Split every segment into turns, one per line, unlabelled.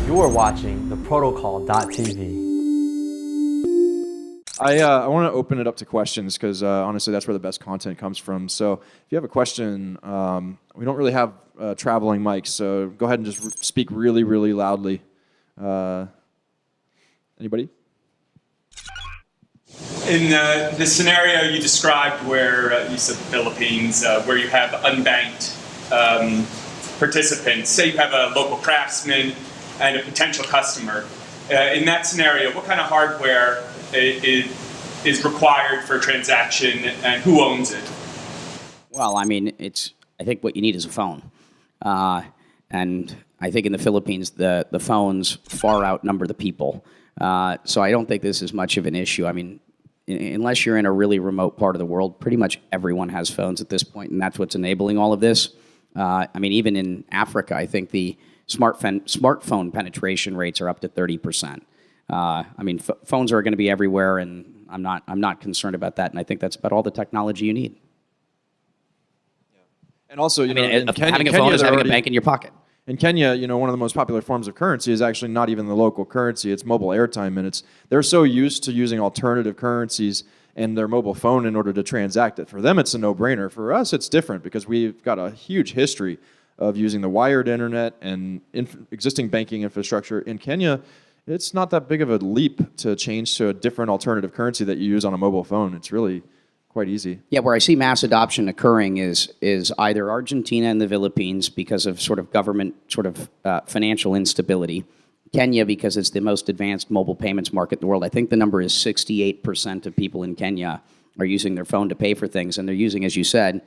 You're watching the Protocol.tv.
I want to open it up to questions because honestly, that's where the best content comes from. So if you have a question, we don't really have traveling mics, so go ahead and just speak really, really loudly. Anybody?
In the scenario you described where you said the Philippines, where you have unbanked participants, say you have a local craftsman and a potential customer. In that scenario, what kind of hardware is required for a transaction and who owns it?
Well, I mean, I think what you need is a phone. And I think in the Philippines, the phones far outnumber the people. So I don't think this is much of an issue. I mean, unless you're in a really remote part of the world, pretty much everyone has phones at this point, and that's what's enabling all of this. I mean, even in Africa, I think the smartphone penetration rates are up to 30%. I mean, phones are going to be everywhere, and I'm not concerned about that. And I think that's about all the technology you need.
Yeah. And also, you know, in Kenya,
having a phone is having a bank in your pocket.
In Kenya, you know, one of the most popular forms of currency is actually not even the local currency; it's mobile airtime, and they're so used to using alternative currencies and their mobile phone in order to transact it. For them, it's a no-brainer. For us, it's different because we've got a huge history of using the wired internet and existing banking infrastructure. In Kenya, it's not that big of a leap to change to a different alternative currency that you use on a mobile phone. It's really quite easy.
Yeah, where I see mass adoption occurring is either Argentina and the Philippines because of sort of government financial instability. Kenya because it's the most advanced mobile payments market in the world. I think the number is 68% of people in Kenya are using their phone to pay for things, and they're using, as you said,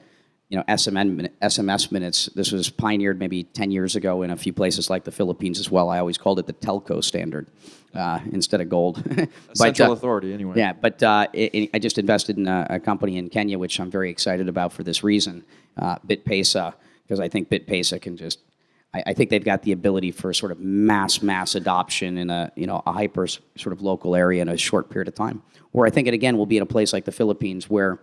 you know, SMS minutes. This was pioneered maybe 10 years ago in a few places like the Philippines as well. I always called it the telco standard instead of gold.
Central authority, anyway.
Yeah, but I just invested in a company in Kenya, which I'm very excited about for this reason, BitPesa, because I think BitPesa can just, I think they've got the ability for sort of mass adoption in a hyper sort of local area in a short period of time. Or I think it again will be in a place like the Philippines where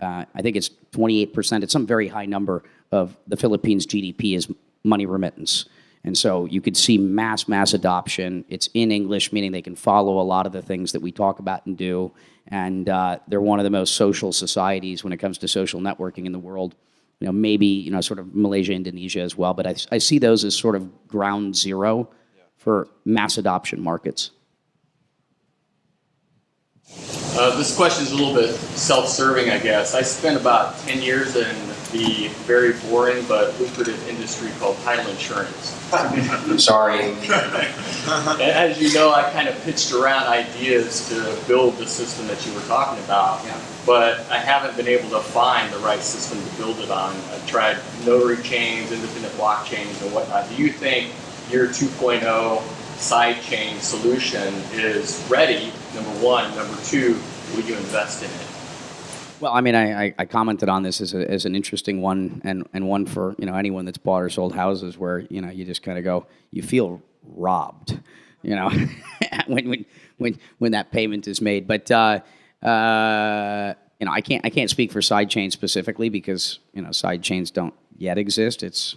I think it's 28%. It's some very high number of the Philippines' GDP is money remittance. And so you could see mass adoption. It's in English, meaning they can follow a lot of the things that we talk about and do. And they're one of the most social societies when it comes to social networking in the world. You know, maybe, you know, sort of Malaysia, Indonesia as well. But I see those as sort of ground zero for mass adoption markets.
This question is a little bit self-serving, I guess. I spent about 10 years in the very boring but lucrative industry called title insurance.
Sorry.
And as you know, I kind of pitched around ideas to build the system that you were talking about, but I haven't been able to find the right system to build it on. I've tried notary chains, independent blockchains, and whatnot. Do you think your 2.0 sidechain solution is ready, number one? Number two, would you invest in it?
Well, I mean, I commented on this as an interesting one, and one for, you know, anyone that's bought or sold houses where, you know, you just kind of go, you feel robbed, you know, when that payment is made. But you know, I can't speak for sidechain specifically because, you know, sidechains don't yet exist. It's,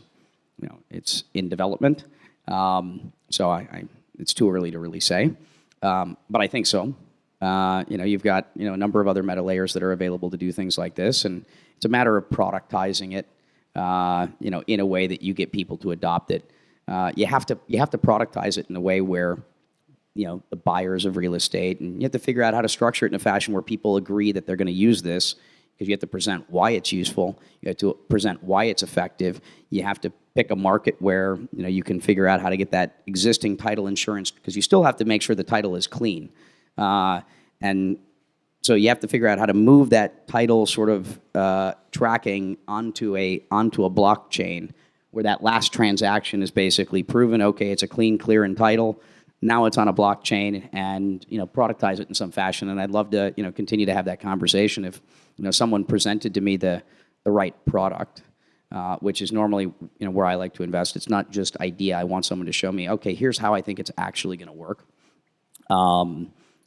you know, it's in development. So it's too early to really say, but I think so. You know, you've got, you know, a number of other meta layers that are available to do things like this, and it's a matter of productizing it, you know, in a way that you get people to adopt it. You have to productize it in a way where, you know, the buyers of real estate, and you have to figure out how to structure it in a fashion where people agree that they're going to use this, because you have to present why it's useful, you have to present why it's effective, you have to pick a market where, you know, you can figure out how to get that existing title insurance, because you still have to make sure the title is clean. And so you have to figure out how to move that title sort of tracking onto a blockchain where that last transaction is basically proven, okay, it's a clean, clear, and title. Now it's on a blockchain, and, you know, productize it in some fashion. And I'd love to, you know, continue to have that conversation if, you know, someone presented to me the right product, which is normally, you know, where I like to invest. It's not just idea. I want someone to show me, okay, here's how I think it's actually going to work.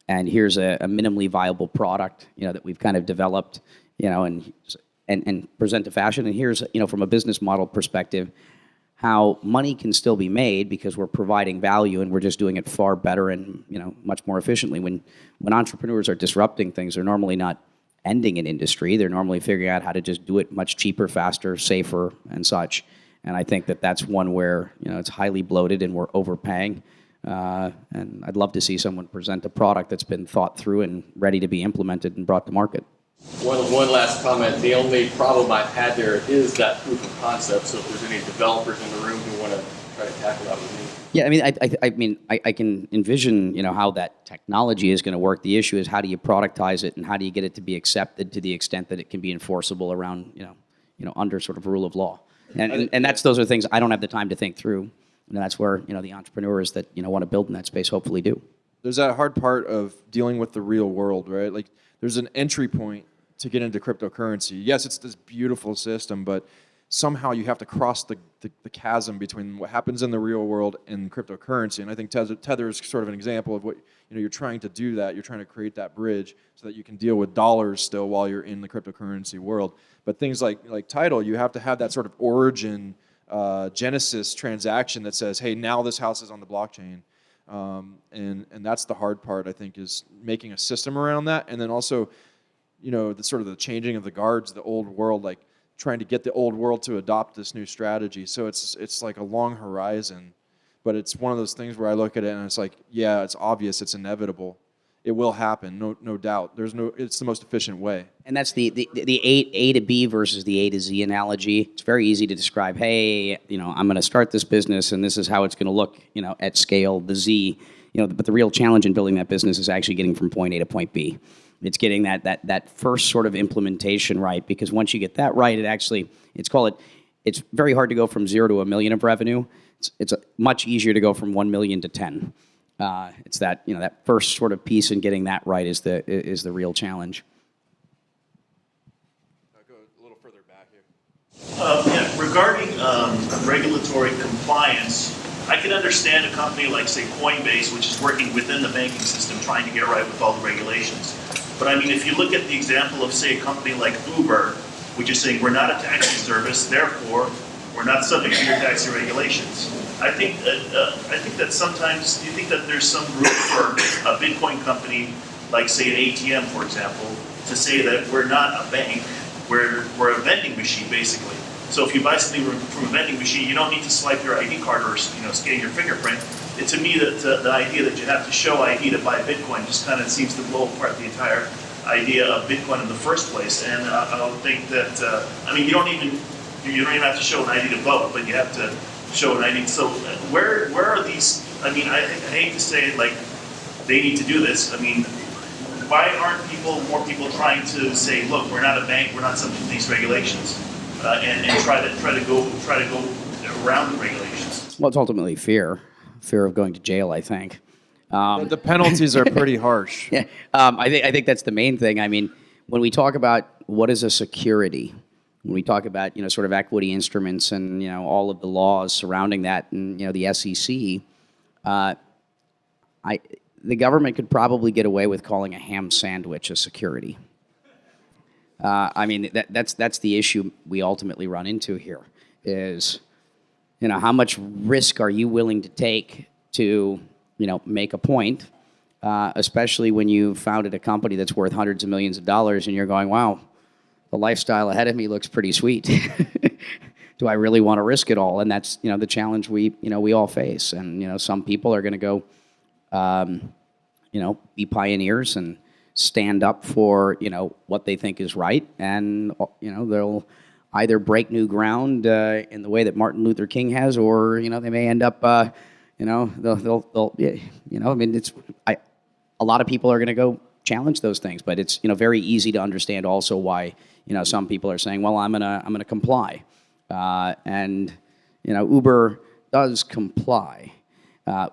And here's a minimally viable product, you know, that we've kind of developed, you know, and present to fashion. And here's, you know, from a business model perspective, how money can still be made because we're providing value and we're just doing it far better and much more efficiently. When entrepreneurs are disrupting things, they're normally not ending an industry. They're normally figuring out how to just do it much cheaper, faster, safer, and such. And I think that that's one where it's highly bloated and we're overpaying. And I'd love to see someone present a product that's been thought through and ready to be implemented and brought to market.
One last comment. The only problem I've had there is that proof of concept. So if there's any developers in the room who want to try to tackle that with me.
Yeah, I can envision how that technology is going to work. The issue is how do you productize it and how do you get it to be accepted to the extent that it can be enforceable around under sort of rule of law. And those are things I don't have the time to think through. And that's where the entrepreneurs that want to build in that space hopefully do.
There's that hard part of dealing with the real world, right? Like there's an entry point to get into cryptocurrency. Yes, it's this beautiful system, but somehow you have to cross the chasm between what happens in the real world and cryptocurrency. And I think Tether is sort of an example of what you're trying to do that. You're trying to create that bridge so that you can deal with dollars still while you're in the cryptocurrency world. But things like Tidal, you have to have that sort of origin genesis transaction that says, hey, now this house is on the blockchain. And that's the hard part, I think, is making a system around that. And then also, the sort of the changing of the guards, the old world, like trying to get the old world to adopt this new strategy. So it's like a long horizon, but it's one of those things where I look at it and it's like, yeah, it's obvious, it's inevitable. It will happen, no doubt. It's the most efficient way.
And that's the A to B versus the A to Z analogy. It's very easy to describe, hey, I'm going to start this business and this is how it's going to look, at scale, the Z. But the real challenge in building that business is actually getting from point A to point B. It's getting that first sort of implementation right, because once you get that right, it's very hard to go from 0 to $1 million of revenue. It's much easier to go from 1 million to 10. It's that that first sort of piece and getting that right is the real challenge.
Go a little further back here.
Regarding regulatory compliance, I can understand a company like, say, Coinbase, which is working within the banking system, trying to get right with all the regulations. But I mean, if you look at the example of, say, a company like Uber, which is saying we're not a taxi service, therefore we're not subject to your taxi regulations. I think that sometimes, do you think that there's some room for a Bitcoin company, like say an ATM, for example, to say that we're not a bank, we're a vending machine, basically. So if you buy something from a vending machine, you don't need to swipe your ID card or scan your fingerprint. To me, that the idea that you have to show ID to buy Bitcoin just kind of seems to blow apart the entire idea of Bitcoin in the first place. And I don't think that you don't even have to show an ID to vote, but you have to show an ID. So where are these? I hate to say it, like they need to do this. Why aren't more people trying to say, look, we're not a bank, we're not subject to these regulations, and try to go around the regulations?
Well, it's ultimately fear of going to jail, I think.
The penalties are pretty harsh.
Yeah, I think that's the main thing. When we talk about what is a security, when we talk about sort of equity instruments and all of the laws surrounding that, and the SEC, the government could probably get away with calling a ham sandwich a security. That's the issue we ultimately run into here. Is how much risk are you willing to take to make a point, especially when you founded a company that's worth hundreds of millions of dollars and you're going, wow, the lifestyle ahead of me looks pretty sweet. Do I really want to risk it all? And that's the challenge we all face. And some people are going to go be pioneers and stand up for what they think is right, and they'll either break new ground in the way that Martin Luther King has, or they may end up a lot of people are going to go challenge those things, but it's very easy to understand also why some people are saying, well, I'm gonna comply, and Uber does comply.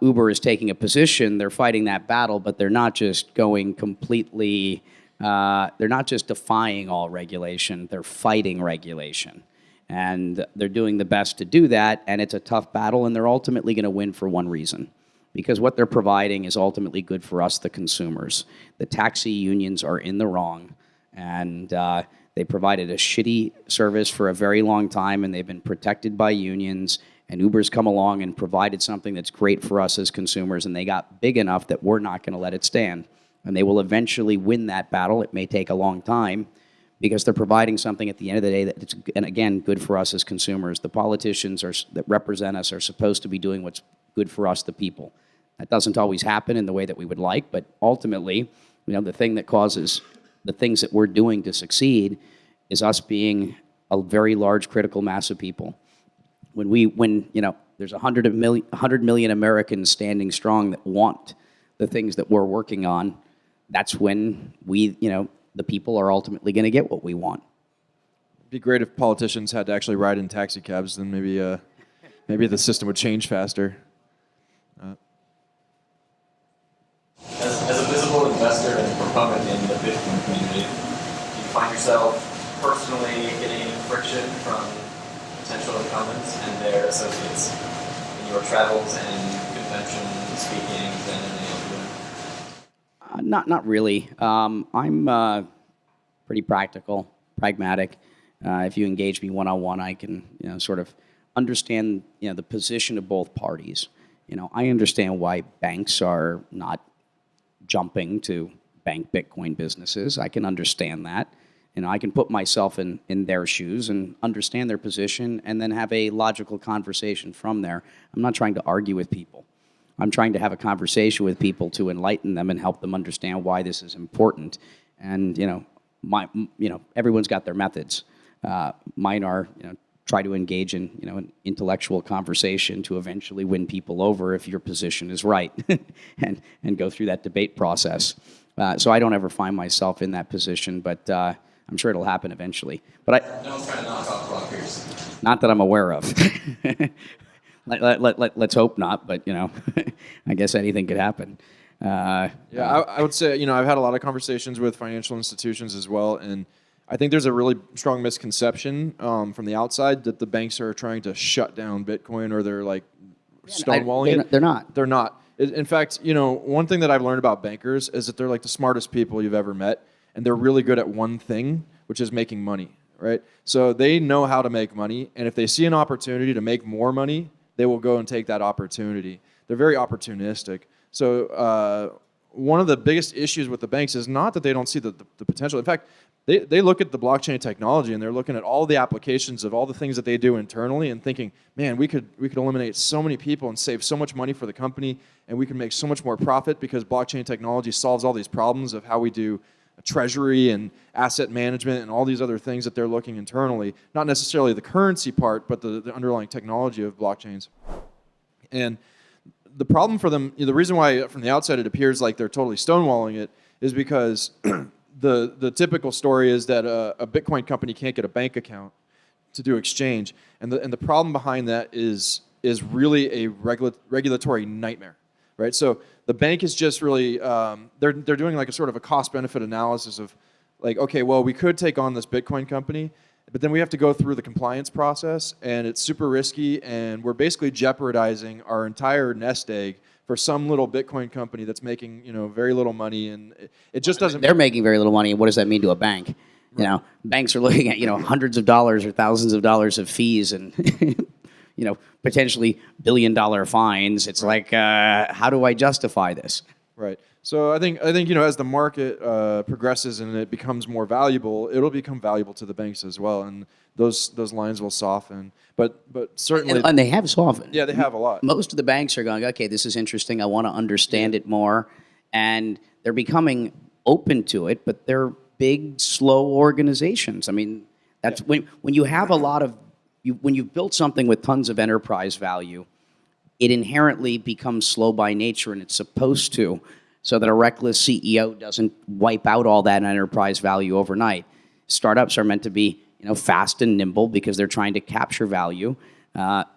Uber is taking a position, they're fighting that battle, but they're not just going completely, they're not just defying all regulation, they're fighting regulation. And they're doing the best to do that, and it's a tough battle, and they're ultimately going to win for one reason. Because what they're providing is ultimately good for us, the consumers. The taxi unions are in the wrong, and they provided a shitty service for a very long time, and they've been protected by unions, and Uber's come along and provided something that's great for us as consumers, and they got big enough that we're not going to let it stand. And they will eventually win that battle. It may take a long time because they're providing something at the end of the day that's, and again, good for us as consumers. The politicians that represent us are supposed to be doing what's good for us, the people. That doesn't always happen in the way that we would like, but ultimately, the thing that causes the things that we're doing to succeed is us being a very large critical mass of people. When there's 100 million Americans standing strong that want the things that we're working on, that's when the people are ultimately going to get what we want.
It'd be great if politicians had to actually ride in taxi cabs, then maybe the system would change faster.
As a visible investor and proponent in the Bitcoin community, do you find yourself personally getting any friction from potential incumbents and their associates in your travels and convention speakings and anything else?
Not really. I'm pretty practical, pragmatic. If you engage me one-on-one, I can sort of understand the position of both parties. I understand why banks are not jumping to bank Bitcoin businesses. I can understand that. I can put myself in their shoes and understand their position and then have a logical conversation from there. I'm not trying to argue with people. I'm trying to have a conversation with people to enlighten them and help them understand why this is important. And everyone's got their methods. Mine are try to engage in an intellectual conversation to eventually win people over if your position is right, and go through that debate process. So I don't ever find myself in that position, but I'm sure it'll happen eventually. But
No one's trying to knock off blockers.
not that I'm aware of. Let's hope not, but I guess anything could happen.
I would say I've had a lot of conversations with financial institutions as well, and I think there's a really strong misconception from the outside that the banks are trying to shut down Bitcoin or they're like stonewalling it.
They're not.
They're not. In fact, one thing that I've learned about bankers is that they're like the smartest people you've ever met, and they're really good at one thing, which is making money, right? So they know how to make money, and if they see an opportunity to make more money, they will go and take that opportunity. They're very opportunistic. So one of the biggest issues with the banks is not that they don't see the potential. In fact, they look at the blockchain technology and they're looking at all the applications of all the things that they do internally and thinking, man, we could eliminate so many people and save so much money for the company, and we can make so much more profit because blockchain technology solves all these problems of how we do treasury and asset management and all these other things that they're looking internally. Not necessarily the currency part, but the underlying technology of blockchains. And the problem for them, the reason why from the outside it appears like they're totally stonewalling it is because the typical story is that a Bitcoin company can't get a bank account to do exchange, and the problem behind that is really a regulatory nightmare, right? So the bank is just really they're doing like a sort of a cost-benefit analysis of like, okay, well, we could take on this Bitcoin company, but then we have to go through the compliance process, and it's super risky, and we're basically jeopardizing our entire nest egg for some little Bitcoin company that's making very little money, and it just doesn't.
They're making very little money. What does that mean to a bank? Right. Banks are looking at hundreds of dollars or thousands of dollars of fees and potentially billion-dollar fines. It's like, how do I justify this?
Right. So I think as the market progresses and it becomes more valuable, it'll become valuable to the banks as well, and those lines will soften. But certainly,
and they have softened.
Yeah, they have a lot.
Most of the banks are going, okay, this is interesting. I want to understand it more, and they're becoming open to it. But they're big, slow organizations. I mean, that's when you have a lot of when you've built something with tons of enterprise value, it inherently becomes slow by nature, and it's supposed to, so that a reckless CEO doesn't wipe out all that enterprise value overnight. Startups are meant to be fast and nimble because they're trying to capture value.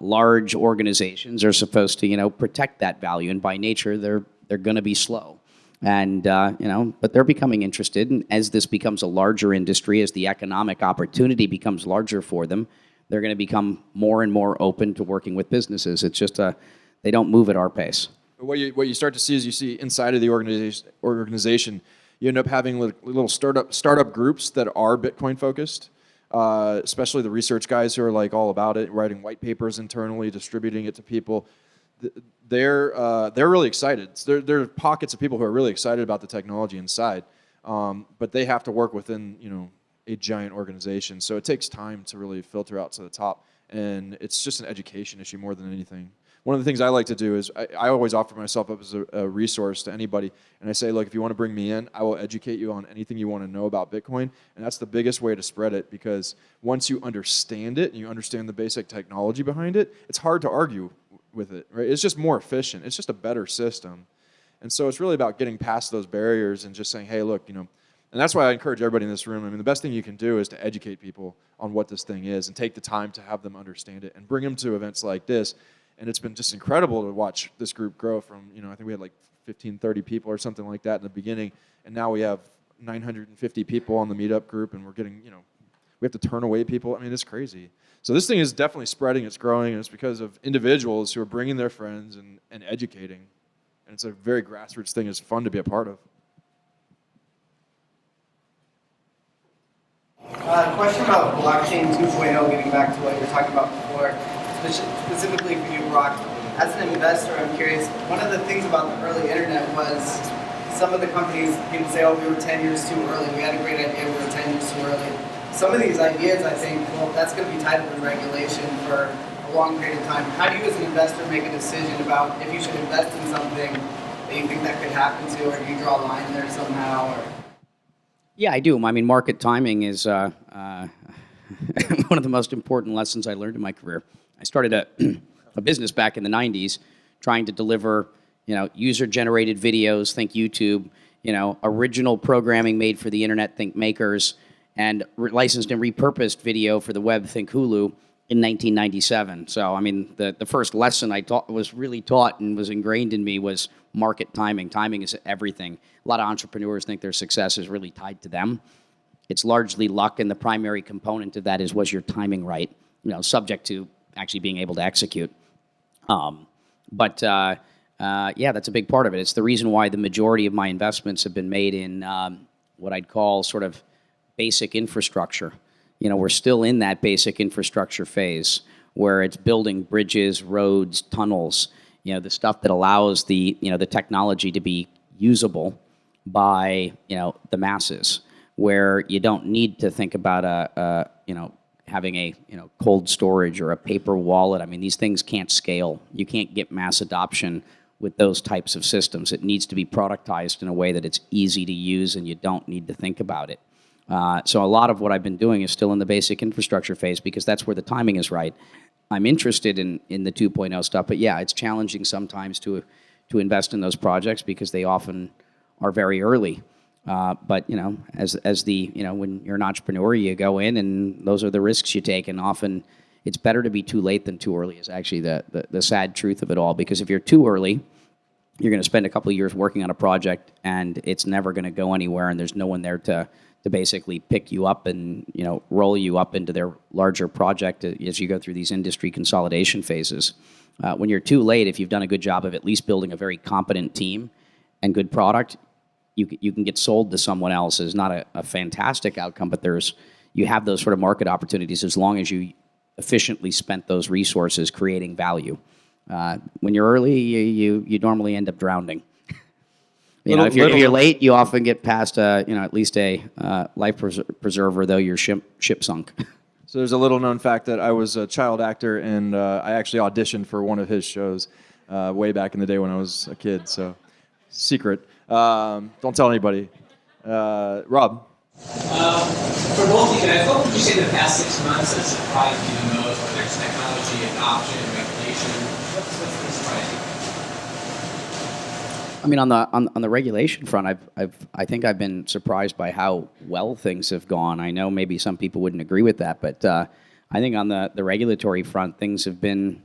Large organizations are supposed to protect that value, and by nature they're going to be slow. And but they're becoming interested, and as this becomes a larger industry, as the economic opportunity becomes larger for them, they're going to become more and more open to working with businesses. It's just they don't move at our pace.
What you start to see is you see inside of the organization, you end up having little startup groups that are Bitcoin focused. especially the research guys who are like all about it, writing white papers internally, distributing it to people. They're really excited. There are pockets of people who are really excited about the technology inside, but they have to work within a giant organization. So it takes time to really filter out to the top, and it's just an education issue more than anything. One of the things I like to do is I always offer myself up as a resource to anybody, and I say, look, if you want to bring me in, I will educate you on anything you want to know about Bitcoin, and that's the biggest way to spread it, because once you understand it and you understand the basic technology behind it, it's hard to argue with it, right? It's just more efficient. It's just a better system. And so it's really about getting past those barriers and just saying, hey, look, and that's why I encourage everybody in this room. I mean, the best thing you can do is to educate people on what this thing is and take the time to have them understand it and bring them to events like this. And it's been just incredible to watch this group grow from, I think we had like 15, 30 people or something like that in the beginning. And now we have 950 people on the meetup group, and we're getting, we have to turn away people. I mean, it's crazy. So this thing is definitely spreading, it's growing, and it's because of individuals who are bringing their friends and educating. And it's a very grassroots thing. It's fun to be a part of.
Question about blockchain 2.0, getting back to what you were talking about before, specifically for you, Brock. As an investor, I'm curious, one of the things about the early internet was some of the companies, people say, oh, we were 10 years too early, we had a great idea, we were 10 years too early. Some of these ideas, I think, well, that's going to be tied up in regulation for a long period of time. How do you as an investor make a decision about if you should invest in something that you think that could happen to, or do you draw a line there somehow? Or?
Yeah, I do. I mean, market timing is one of the most important lessons I learned in my career. I started a business back in the 90s trying to deliver, user-generated videos, think YouTube, original programming made for the internet, think Makers, and licensed and repurposed video for the web, think Hulu, in 1997. So, I mean, the first lesson I was really taught and was ingrained in me was market timing. Timing is everything. A lot of entrepreneurs think their success is really tied to them. It's largely luck, and the primary component of that is, was your timing right? Subject to actually being able to execute. Yeah, that's a big part of it. It's the reason why the majority of my investments have been made in what I'd call sort of basic infrastructure. We're still in that basic infrastructure phase where it's building bridges, roads, tunnels, the stuff that allows the technology to be usable by, the masses, where you don't need to think about having a cold storage or a paper wallet. I mean, these things can't scale. You can't get mass adoption with those types of systems. It needs to be productized in a way that it's easy to use and you don't need to think about it. So a lot of what I've been doing is still in the basic infrastructure phase because that's where the timing is right. I'm interested in the 2.0 stuff, but yeah, it's challenging sometimes to invest in those projects because they often are very early. But as the when you're an entrepreneur, you go in and those are the risks you take, and often it's better to be too late than too early is actually the sad truth of it all. Because if you're too early, you're going to spend a couple of years working on a project and it's never going to go anywhere, and there's no one there to basically pick you up and roll you up into their larger project as you go through these industry consolidation phases. When you're too late, if you've done a good job of at least building a very competent team and good product, you can get sold to someone else. It's not a fantastic outcome, but you have those sort of market opportunities as long as you efficiently spent those resources creating value. When you're early, you normally end up drowning. If you're late, you often get past at least a life preserver, though your ship sunk.
So there's a little known fact that I was a child actor, and I actually auditioned for one of his shows way back in the day when I was a kid. So secret. Don't tell anybody. Rob.
For both of you guys, what would you say the past 6 months has surprised you the most, whether it's technology, adoption, regulation? What's been surprising?
I mean, on the regulation front, I think I've been surprised by how well things have gone. I know maybe some people wouldn't agree with that, but I think on the regulatory front, things have been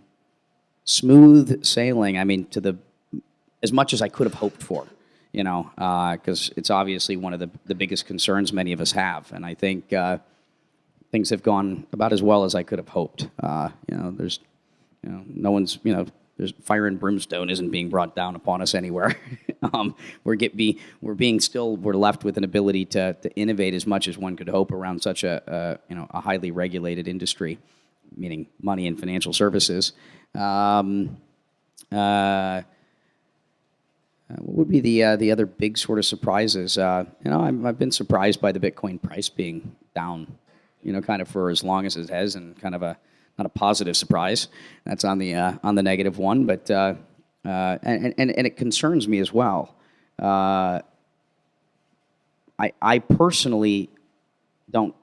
smooth sailing. I mean, as much as I could have hoped for, because it's obviously one of the biggest concerns many of us have, and I think things have gone about as well as I could have hoped. There's no one's there's fire and brimstone isn't being brought down upon us anywhere. We're left with an ability to innovate as much as one could hope around such a highly regulated industry, meaning money and financial services. What would be the other big sort of surprises? I've been surprised by the Bitcoin price being down, kind of for as long as it has, and kind of not a positive surprise. That's on the negative one, but and it concerns me as well. I personally don't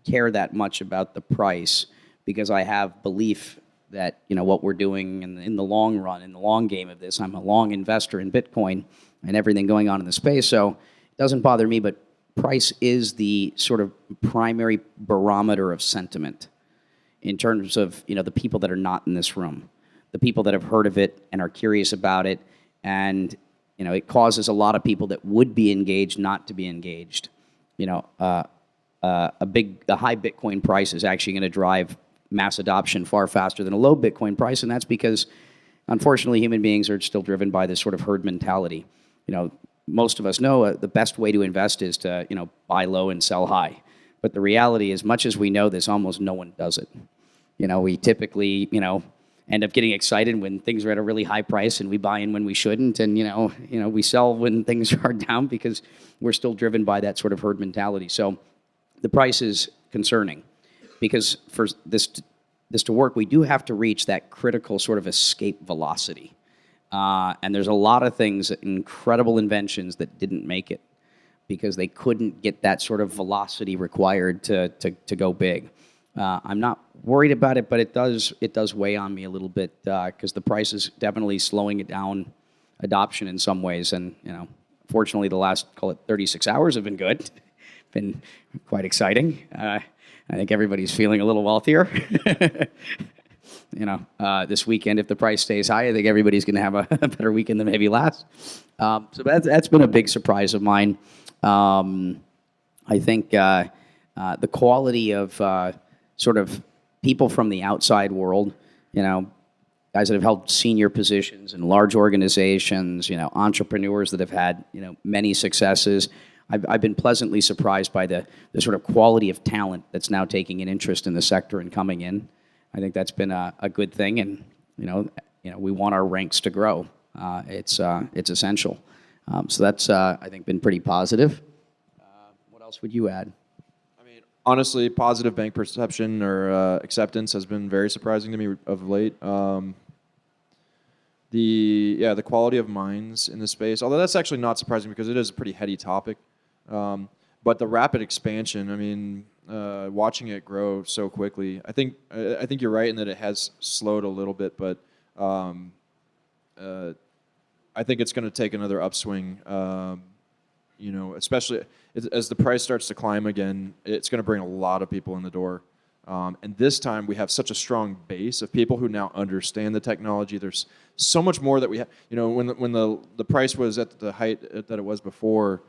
care that much about the price because I have belief that what we're doing in the long run, in the long game of this. I'm a long investor in Bitcoin and everything going on in the space, so it doesn't bother me. But price is the sort of primary barometer of sentiment in terms of the people that are not in this room, the people that have heard of it and are curious about it, and it causes a lot of people that would be engaged not to be engaged. A high Bitcoin price is actually going to drive mass adoption far faster than a low Bitcoin price, and that's because, unfortunately, human beings are still driven by this sort of herd mentality. Most of us know the best way to invest is to buy low and sell high, but the reality is, much as we know this, almost no one does it. We typically end up getting excited when things are at a really high price, and we buy in when we shouldn't, and we sell when things are down because we're still driven by that sort of herd mentality. So the price is concerning, because for this to work, we do have to reach that critical sort of escape velocity. And there's a lot of things, incredible inventions that didn't make it because they couldn't get that sort of velocity required to go big. I'm not worried about it, but it does weigh on me a little bit because the price is definitely slowing it down adoption in some ways. And fortunately, the last, call it 36 hours have been good, been quite exciting. I think everybody's feeling a little wealthier. This weekend, if the price stays high, I think everybody's going to have a better weekend than maybe last. So that's been a big surprise of mine. I think the quality of sort of people from the outside world, guys that have held senior positions in large organizations, entrepreneurs that have had, many successes. I've been pleasantly surprised by the sort of quality of talent that's now taking an interest in the sector and coming in. I think that's been a good thing, and we want our ranks to grow. It's essential. So that's I think been pretty positive. What else would you add?
I mean, honestly, positive bank perception or acceptance has been very surprising to me of late. The quality of minds in the space, although that's actually not surprising because it is a pretty heady topic. But the rapid expansion, I mean, watching it grow so quickly, I think you're right in that it has slowed a little bit, but I think it's going to take another upswing. Especially as the price starts to climb again, it's going to bring a lot of people in the door. And this time we have such a strong base of people who now understand the technology. There's so much more that we have. When the price was at the height that it was before,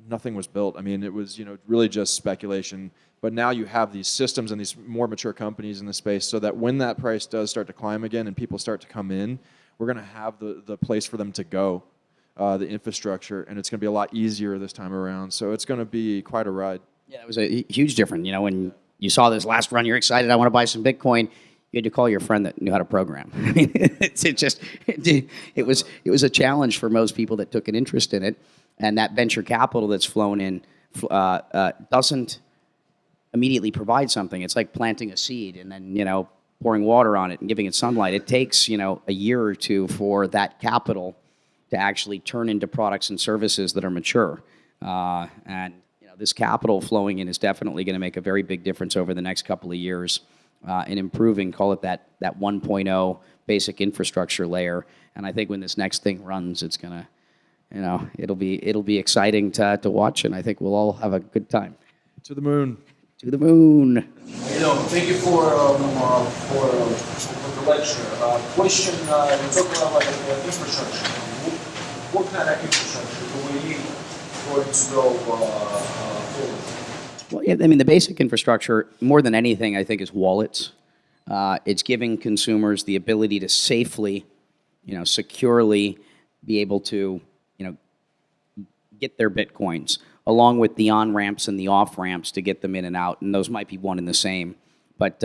nothing was built. I mean, it was really just speculation. But now you have these systems and these more mature companies in the space, so that when that price does start to climb again and people start to come in, we're going to have the place for them to go, the infrastructure, and it's going to be a lot easier this time around. So it's going to be quite a ride. Yeah,
it was a huge difference. When you saw this last run, you're excited, I want to buy some Bitcoin. You had to call your friend that knew how to program. I mean, it was a challenge for most people that took an interest in it, and that venture capital that's flown in doesn't immediately provide something. It's like planting a seed and then pouring water on it and giving it sunlight. It takes a year or two for that capital to actually turn into products and services that are mature. And this capital flowing in is definitely going to make a very big difference over the next couple of years in improving, call it that 1.0 basic infrastructure layer. And I think when this next thing runs, it's going to, it'll be exciing to watch, and I think we'll all have a good time.
To the moon.
To the moon.
Thank you for the lecture. Question, you talk about infrastructure. What kind of infrastructure do we need for it to go forward?
Well, yeah, I mean, the basic infrastructure, more than anything, I think, is wallets. It's giving consumers the ability to safely, securely be able to, get their Bitcoins, along with the on-ramps and the off-ramps to get them in and out, and those might be one and the same. But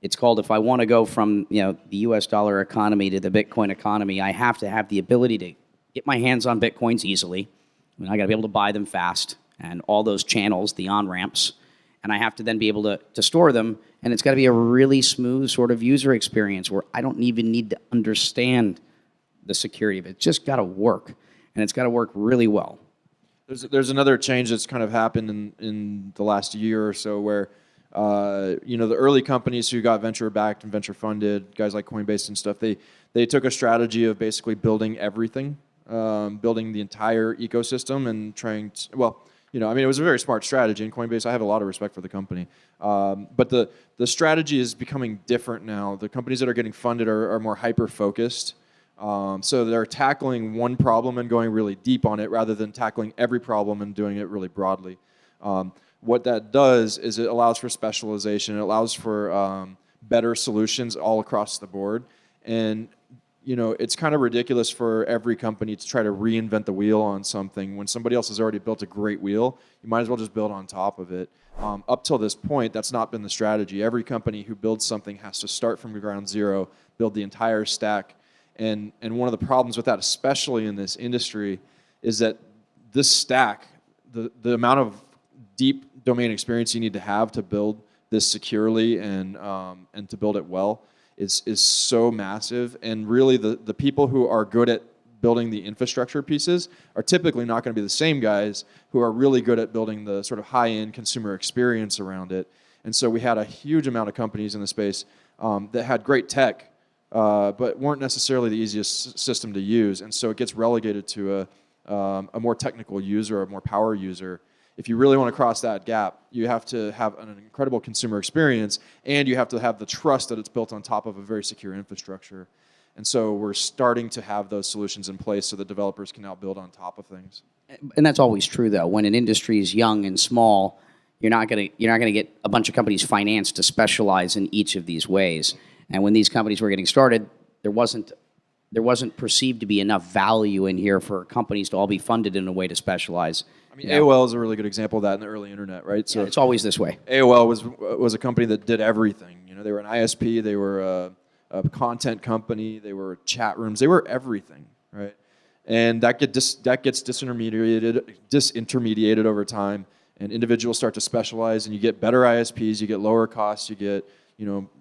it's called, if I want to go from the US dollar economy to the Bitcoin economy, I have to have the ability to get my hands on Bitcoins easily. I mean, I got to be able to buy them fast, and all those channels, the on-ramps, and I have to then be able to store them, and it's got to be a really smooth sort of user experience where I don't even need to understand the security of it. It's just got to work, and it's got to work really well.
There's another change that's kind of happened in the last year or so where the early companies who got venture backed and venture funded, guys like Coinbase and stuff, they took a strategy of basically building everything, building the entire ecosystem and trying to, it was a very smart strategy. In Coinbase, I have a lot of respect for the company. But the strategy is becoming different now. The companies that are getting funded are more hyper-focused. So they're tackling one problem and going really deep on it rather than tackling every problem and doing it really broadly. What that does is it allows for specialization. It allows for better solutions all across the board. And it's kind of ridiculous for every company to try to reinvent the wheel on something. When somebody else has already built a great wheel, you might as well just build on top of it. Up till this point, that's not been the strategy. Every company who builds something has to start from ground zero, build the entire stack. And one of the problems with that, especially in this industry, is that this stack, the amount of deep domain experience you need to have to build this securely and to build it well is so massive. And really, the people who are good at building the infrastructure pieces are typically not going to be the same guys who are really good at building the sort of high-end consumer experience around it. And so we had a huge amount of companies in the space that had great tech, but weren't necessarily the easiest system to use. And so it gets relegated to a more technical user, a more power user. If you really want to cross that gap, you have to have an incredible consumer experience, and you have to have the trust that it's built on top of a very secure infrastructure. And so we're starting to have those solutions in place so that developers can now build on top of things.
And that's always true, though. When an industry is young and small, you're not going to get a bunch of companies financed to specialize in each of these ways. And when these companies were getting started, there wasn't perceived to be enough value in here for companies to all be funded in a way to specialize.
I mean, AOL is a really good example of that in the early internet, right? So
it's always this way.
AOL was a company that did everything. They were an ISP, they were a content company, they were chat rooms, they were everything, right? And that gets disintermediated over time, and individuals start to specialize, and you get better ISPs, you get lower costs, you get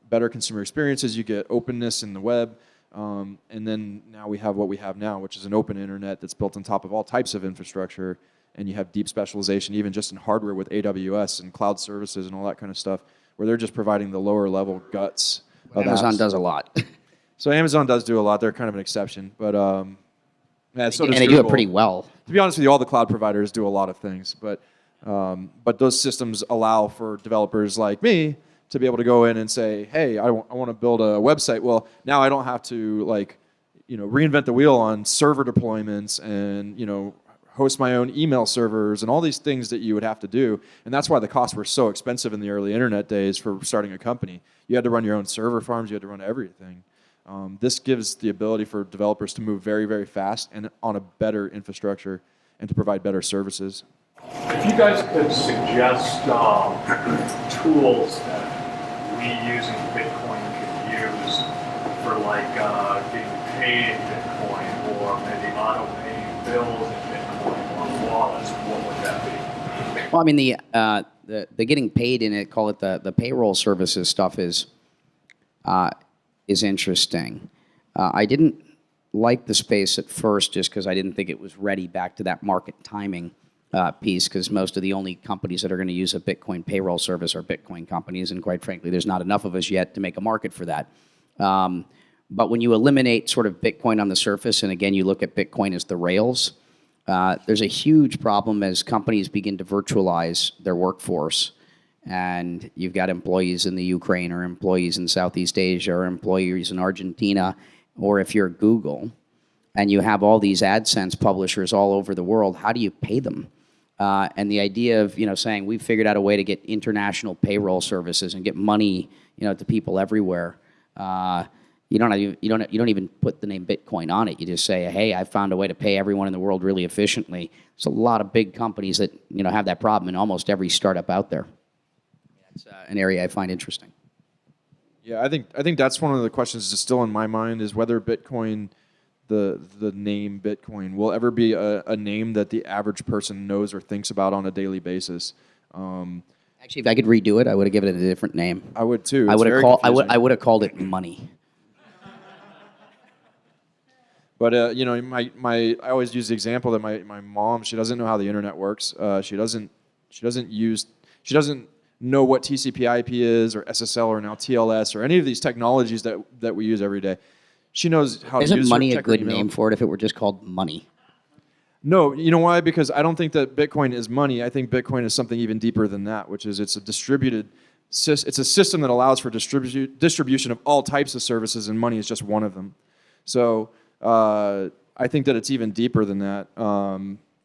better consumer experiences, you get openness in the web. And then now we have what we have now, which is an open internet that's built on top of all types of infrastructure, and you have deep specialization even just in hardware with AWS and cloud services and all that kind of stuff, where they're just providing the lower level guts of
Amazon
apps.
does a lot.
So Amazon does do a lot. They're kind of an exception, but so does
and they
Google.
do it pretty well.
To be honest with you, all the cloud providers do a lot of things, but those systems allow for developers like me to be able to go in and say, hey, I want to build a website. Well, now I don't have to reinvent the wheel on server deployments and host my own email servers and all these things that you would have to do. And that's why the costs were so expensive in the early internet days for starting a company. You had to run your own server farms. You had to run everything. This gives the ability for developers to move very, very fast and on a better infrastructure and to provide better services.
If you guys could suggest tools that we using Bitcoin could use for getting paid in Bitcoin, or maybe auto-paying bills in Bitcoin or wallets, what would that be?
Well, I mean, the getting paid in it, call it the payroll services stuff is interesting. I didn't like the space at first just because I didn't think it was ready back to that market timing piece, because most of the only companies that are going to use a Bitcoin payroll service are Bitcoin companies, and quite frankly, there's not enough of us yet to make a market for that. But when you eliminate sort of Bitcoin on the surface, and again, you look at Bitcoin as the rails, there's a huge problem as companies begin to virtualize their workforce, and you've got employees in the Ukraine, or employees in Southeast Asia, or employees in Argentina, or if you're Google, and you have all these AdSense publishers all over the world, how do you pay them? And the idea of saying we've figured out a way to get international payroll services and get money to people everywhere You don't even put the name Bitcoin on it. You just say, hey, I found a way to pay everyone in the world really efficiently. There's a lot of big companies that have that problem in almost every startup out there. That's an area I find interesting.
Yeah, I think that's one of the questions that's still in my mind is whether Bitcoin, the name Bitcoin, will ever be a name that the average person knows or thinks about on a daily basis.
Actually, if I could redo it, I would have given it a different name.
I would too.
I would have called it money.
But I always use the example that my mom, she doesn't know how the internet works. She doesn't know what TCP/IP is or SSL or now TLS or any of these technologies that we use every day. She knows how to use it.
Isn't money a good name for it if it were just called money?
No, you know why? Because I don't think that Bitcoin is money. I think Bitcoin is something even deeper than that, which is it's a system that allows for distribution of all types of services, and money is just one of them. So I think that it's even deeper than that.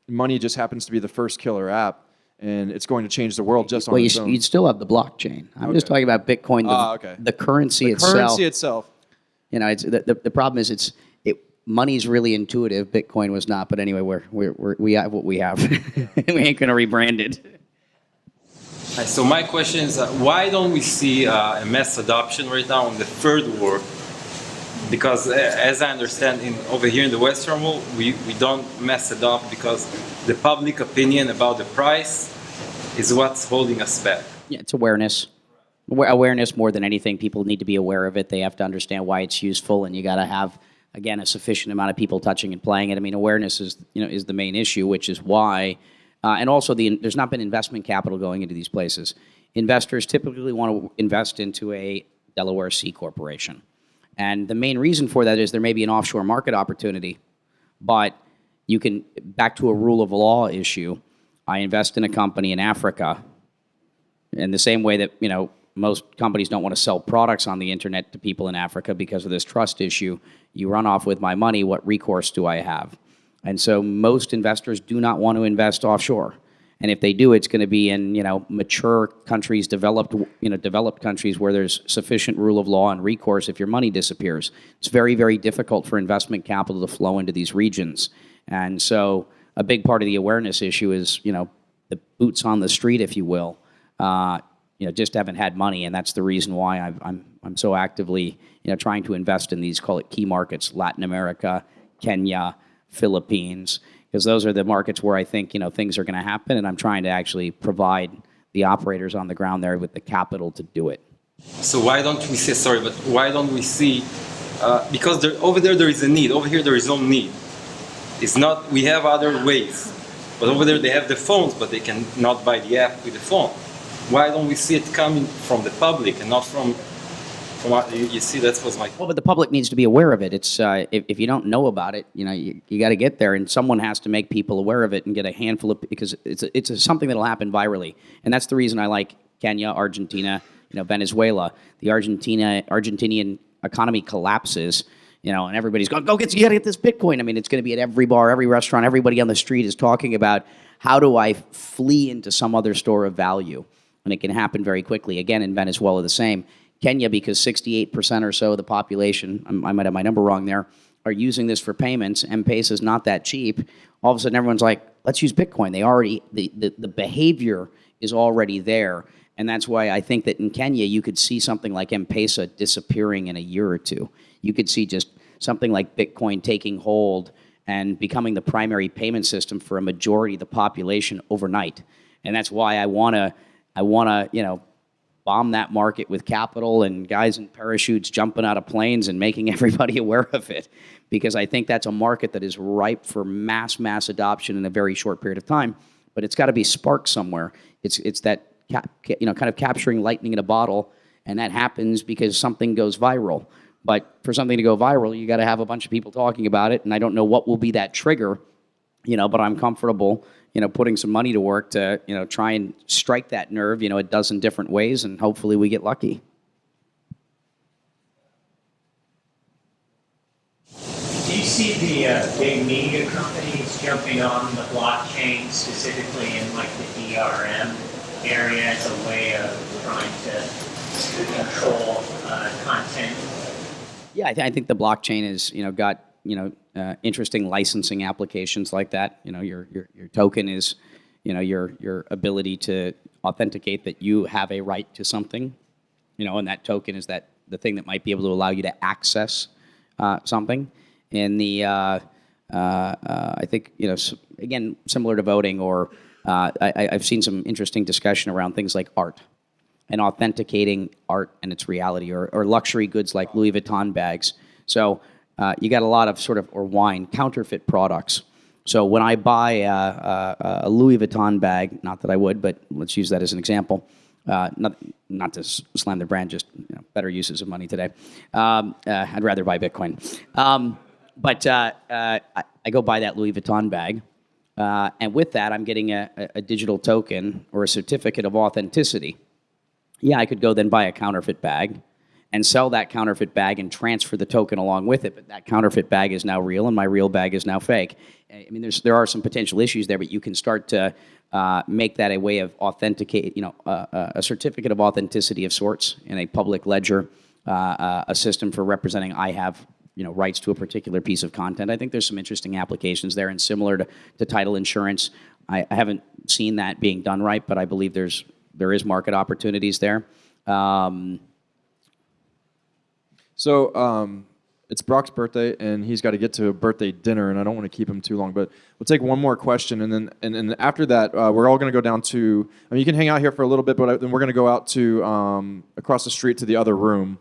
Money just happens to be the first killer app, and it's going to change the world just on its own.
You'd still have the blockchain. I'm just talking about Bitcoin, the currency itself.
The currency itself.
It's the problem is money's really intuitive. Bitcoin was not, but anyway, we have what we have. We ain't gonna rebrand it.
So my question is, why don't we see a mass adoption right now in the third world? Because as I understand, over here in the Western world, we don't mass adopt because the public opinion about the price is what's holding us back.
Yeah, it's awareness. Awareness more than anything. People need to be aware of it. They have to understand why it's useful, and you got to have, again, a sufficient amount of people touching and playing it. I mean, awareness is the main issue, which is why, and also there's not been investment capital going into these places. Investors typically want to invest into a Delaware C corporation. And the main reason for that is there may be an offshore market opportunity, but you can, back to a rule of law issue, I invest in a company in Africa in the same way that, most companies don't want to sell products on the internet to people in Africa because of this trust issue. You run off with my money, what recourse do I have? And so most investors do not want to invest offshore. And if they do, it's going to be in, mature countries, developed countries where there's sufficient rule of law and recourse if your money disappears. It's very, very difficult for investment capital to flow into these regions. And so a big part of the awareness issue is, the boots on the street, if you will, just haven't had money. And that's the reason why I'm so actively, trying to invest in these, call it key markets, Latin America, Kenya, Philippines, because those are the markets where I think, things are going to happen, and I'm trying to actually provide the operators on the ground there with the capital to do it.
So why don't we see, because over there is a need, over here there is no need. It's not, we have other ways, but over there they have the phones, but they can not buy the app with the phone. Why don't we see it coming from the public and not from what you see? That was my.
Well, but the public needs to be aware of it. It's if you don't know about it, you got to get there, and someone has to make people aware of it and get a handful of, because it's something that'll happen virally, and that's the reason I like Kenya, Argentina, Venezuela. The Argentinian economy collapses, and everybody's going, you got to get this Bitcoin. I mean, it's going to be at every bar, every restaurant, everybody on the street is talking about how do I flee into some other store of value. And it can happen very quickly. Again, in Venezuela, the same. Kenya, because 68% or so of the population, I might have my number wrong there, are using this for payments. M-Pesa is not that cheap. All of a sudden, everyone's like, let's use Bitcoin. The behavior is already there. And that's why I think that in Kenya, you could see something like M-Pesa disappearing in a year or two. You could see just something like Bitcoin taking hold and becoming the primary payment system for a majority of the population overnight. And that's why I want to, bomb that market with capital and guys in parachutes jumping out of planes and making everybody aware of it. Because I think that's a market that is ripe for mass adoption in a very short period of time. But it's got to be sparked somewhere. It's that, kind of capturing lightning in a bottle, and that happens because something goes viral. But for something to go viral, you got to have a bunch of people talking about it, and I don't know what will be that trigger, but I'm comfortable putting some money to work to, try and strike that nerve, a dozen different ways, and hopefully we get lucky.
Do you see the big media companies jumping on the blockchain, specifically in like the DRM area, as a way of trying to control content?
Yeah, I think the blockchain is, got, interesting licensing applications like that. Your token is, your ability to authenticate that you have a right to something, and that token is the thing that might be able to allow you to access something. And I think, again, similar to voting, or I've seen some interesting discussion around things like art and authenticating art and its reality, or luxury goods like Louis Vuitton bags. So you got a lot of or wine, counterfeit products. So when I buy a Louis Vuitton bag, not that I would, but let's use that as an example, not to slam the brand, just better uses of money today. I'd rather buy Bitcoin. But I go buy that Louis Vuitton bag, and with that, I'm getting a digital token or a certificate of authenticity. Yeah, I could go then buy a counterfeit bag and sell that counterfeit bag and transfer the token along with it, but that counterfeit bag is now real and my real bag is now fake. I mean, there are some potential issues there, but you can start to make that a way of authenticate, a certificate of authenticity of sorts in a public ledger, a system for representing I have rights to a particular piece of content. I think there's some interesting applications there, and similar to title insurance. I haven't seen that being done right, but I believe there is market opportunities there.
It's Brock's birthday, and he's got to get to a birthday dinner, and I don't want to keep him too long, but we'll take one more question, and then after that, we're all going to go down to, you can hang out here for a little bit, but then we're going to go out to across the street to the other room.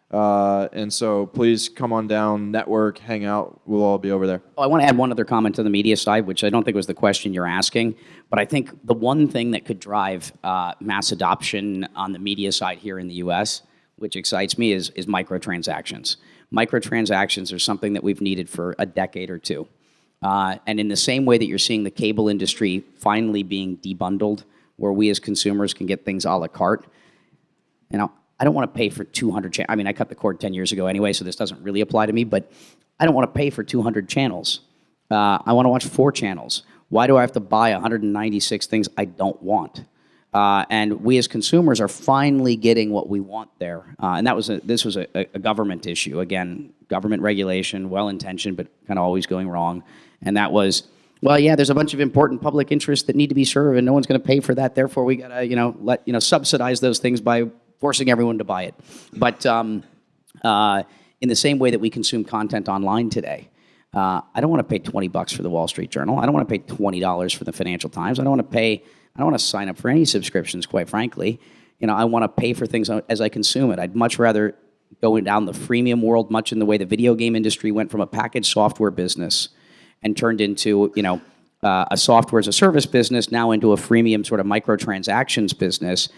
And so please come on down, network, hang out. We'll all be over there.
I want to add one other comment to the media side, which I don't think was the question you're asking, but I think the one thing that could drive mass adoption on the media side here in the U.S., which excites me, is microtransactions. Microtransactions are something that we've needed for a decade or two. And in the same way that you're seeing the cable industry finally being debundled, where we as consumers can get things a la carte, I don't want to pay for 200 channels. I mean, I cut the cord 10 years ago anyway, so this doesn't really apply to me, but I don't want to pay for 200 channels. I want to watch 4 channels. Why do I have to buy 196 things I don't want? And we as consumers are finally getting what we want there. And this was a government issue. Again, government regulation, well-intentioned, but kind of always going wrong. And that was, well, yeah, there's a bunch of important public interests that need to be served, and no one's going to pay for that. Therefore, we got to, subsidize those things by forcing everyone to buy it. But in the same way that we consume content online today, I don't want to pay $20 for the Wall Street Journal. I don't want to pay $20 for the Financial Times. I don't want to sign up for any subscriptions, quite frankly. I want to pay for things as I consume it. I'd much rather go down the freemium world, much in the way the video game industry went from a packaged software business and turned into, a software as a service business, now into a freemium sort of microtransactions business.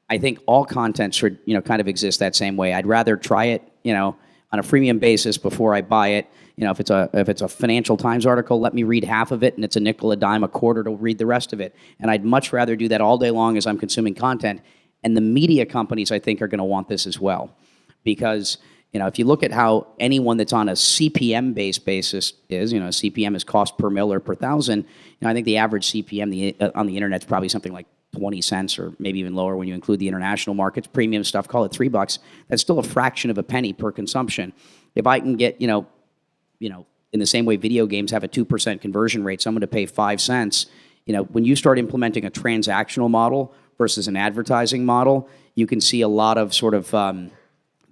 I think all content should, kind of exist that same way. I'd rather try it, on a freemium basis before I buy it. If it's a Financial Times article, let me read half of it, and it's a nickel, a dime, a quarter to read the rest of it. And I'd much rather do that all day long as I'm consuming content. And the media companies, I think, are going to want this as well, because if you look at how anyone that's on a CPM-based basis is, CPM is cost per mil or per thousand. I think the average CPM on the internet is probably something like 20 cents, or maybe even lower when you include the international markets. Premium stuff, call it $3. That's still a fraction of a penny per consumption. If I can get, in the same way video games have a 2% conversion rate, someone to pay 5 cents, when you start implementing a transactional model versus an advertising model, you can see a lot of sort of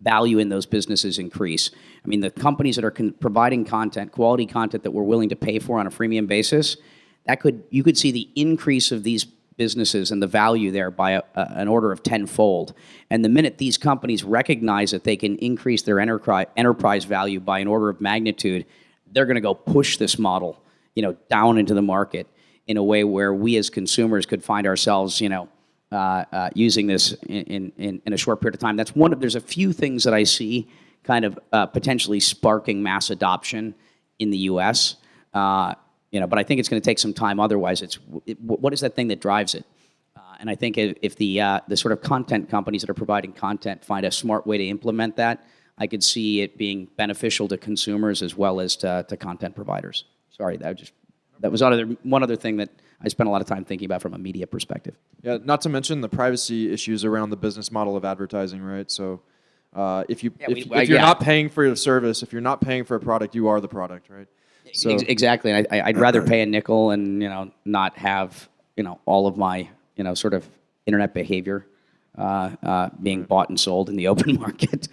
value in those businesses increase. I mean, the companies that are providing content, quality content that we're willing to pay for on a freemium basis, you could see the increase of these businesses and the value there by an order of tenfold. And the minute these companies recognize that they can increase their enterprise value by an order of magnitude, they're going to go push this model, down into the market in a way where we as consumers could find ourselves, using this in a short period of time. There's a few things that I see kind of potentially sparking mass adoption in the U.S. But I think it's going to take some time. Otherwise, what is that thing that drives it? And I think if the sort of content companies that are providing content find a smart way to implement that, I could see it being beneficial to consumers as well as to content providers. Sorry, that was one other thing that I spent a lot of time thinking about from a media perspective.
Yeah, not to mention the privacy issues around the business model of advertising, right? So If you're
yeah.
not paying for a service, if you're not paying for a product, you are the product, right? So
Exactly. And I'd rather pay a nickel and not have all of my sort of internet behavior being bought and sold in the open market.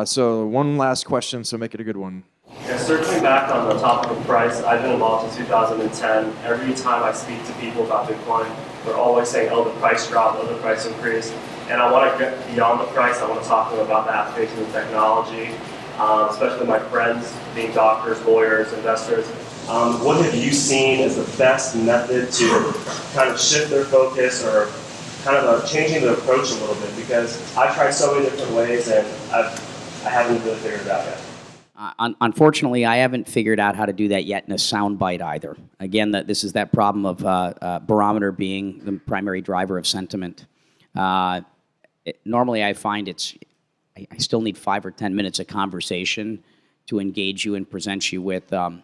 So one last question, so make it a good one.
Yeah, circling back on the topic of price, I've been involved in 2010. Every time I speak to people about Bitcoin, they're always saying, oh, the price dropped, oh, the price increased. And I want to get beyond the price. I want to talk to them about the application of technology, especially my friends being doctors, lawyers, investors. What have you seen as the best method to kind of shift their focus or kind of changing the approach a little bit? Because I've tried so many different ways and I haven't really figured it out yet.
Unfortunately, I haven't figured out how to do that yet in a soundbite either. Again, this is that problem of barometer being the primary driver of sentiment. Normally, I find I still need 5 or 10 minutes of conversation to engage you and present you with a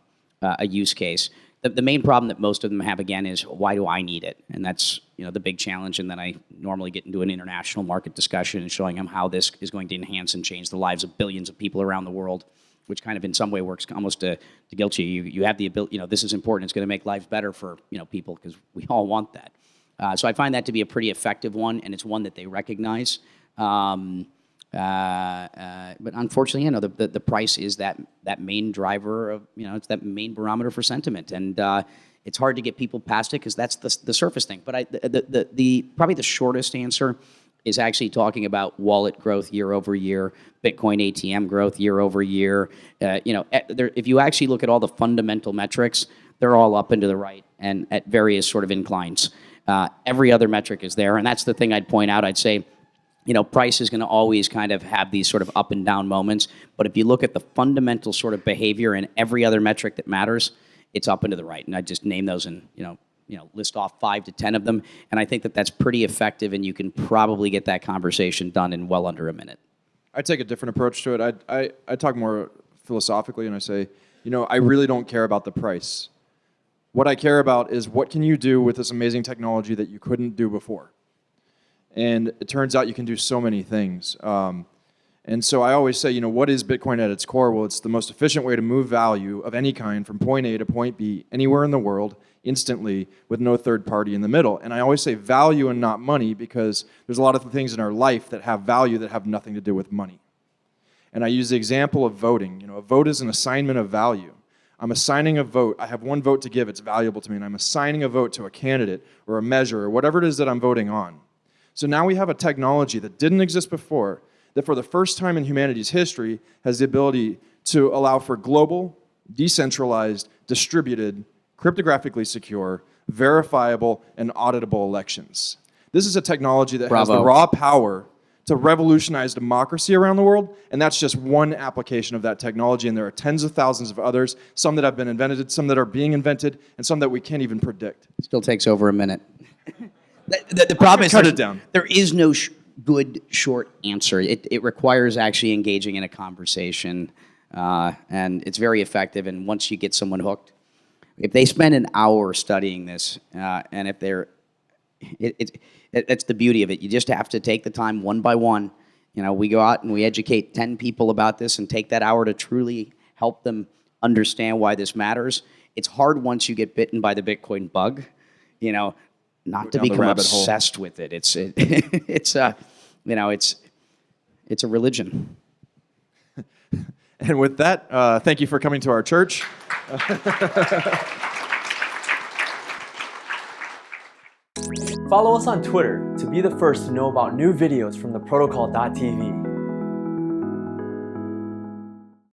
use case. The main problem that most of them have, again, is why do I need it? And that's the big challenge. And then I normally get into an international market discussion and showing them how this is going to enhance and change the lives of billions of people around the world, which kind of in some way works almost to guilt you. You have the ability, this is important. It's going to make lives better for people because we all want that. So I find that to be a pretty effective one, and it's one that they recognize. But unfortunately, the price is that main driver of, it's that main barometer for sentiment, and it's hard to get people past it because that's the surface thing. But probably the shortest answer is actually talking about wallet growth year over year, Bitcoin ATM growth year over year. If you actually look at all the fundamental metrics, they're all up and to the right and at various sort of inclines. Every other metric is there, and that's the thing I'd point out. I'd say, price is going to always kind of have these sort of up and down moments. But if you look at the fundamental sort of behavior and every other metric that matters, it's up and to the right. And I just name those and list off 5 to 10 of them. And I think that that's pretty effective, and you can probably get that conversation done in well under a minute.
I take a different approach to it. I talk more philosophically, and I say, I really don't care about the price. What I care about is what can you do with this amazing technology that you couldn't do before. And it turns out you can do so many things. And so I always say, what is Bitcoin at its core? Well, it's the most efficient way to move value of any kind from point A to point B anywhere in the world instantly with no third party in the middle. And I always say value and not money because there's a lot of things in our life that have value that have nothing to do with money. And I use the example of voting. A vote is an assignment of value. I'm assigning a vote. I have one vote to give. It's valuable to me. And I'm assigning a vote to a candidate or a measure or whatever it is that I'm voting on. So now we have a technology that didn't exist before that for the first time in humanity's history has the ability to allow for global, decentralized, distributed, cryptographically secure, verifiable, and auditable elections. This is a technology that has the raw power to revolutionize democracy around the world, and that's just one application of that technology, and there are tens of thousands of others, some that have been invented, some that are being invented, and some that we can't even predict.
It still takes over a minute. The problem is
cut it down.
There is no good short answer. It requires actually engaging in a conversation, and it's very effective. And once you get someone hooked, if they spend an hour studying this, and if they're, it's the beauty of it. You just have to take the time one by one. We go out and we educate 10 people about this and take that hour to truly help them understand why this matters. It's hard once you get bitten by the Bitcoin bug, not to become obsessed with it. It's a religion.
And with that, thank you for coming to our church.
Follow us on Twitter to be the first to know about new videos from the protocol.tv.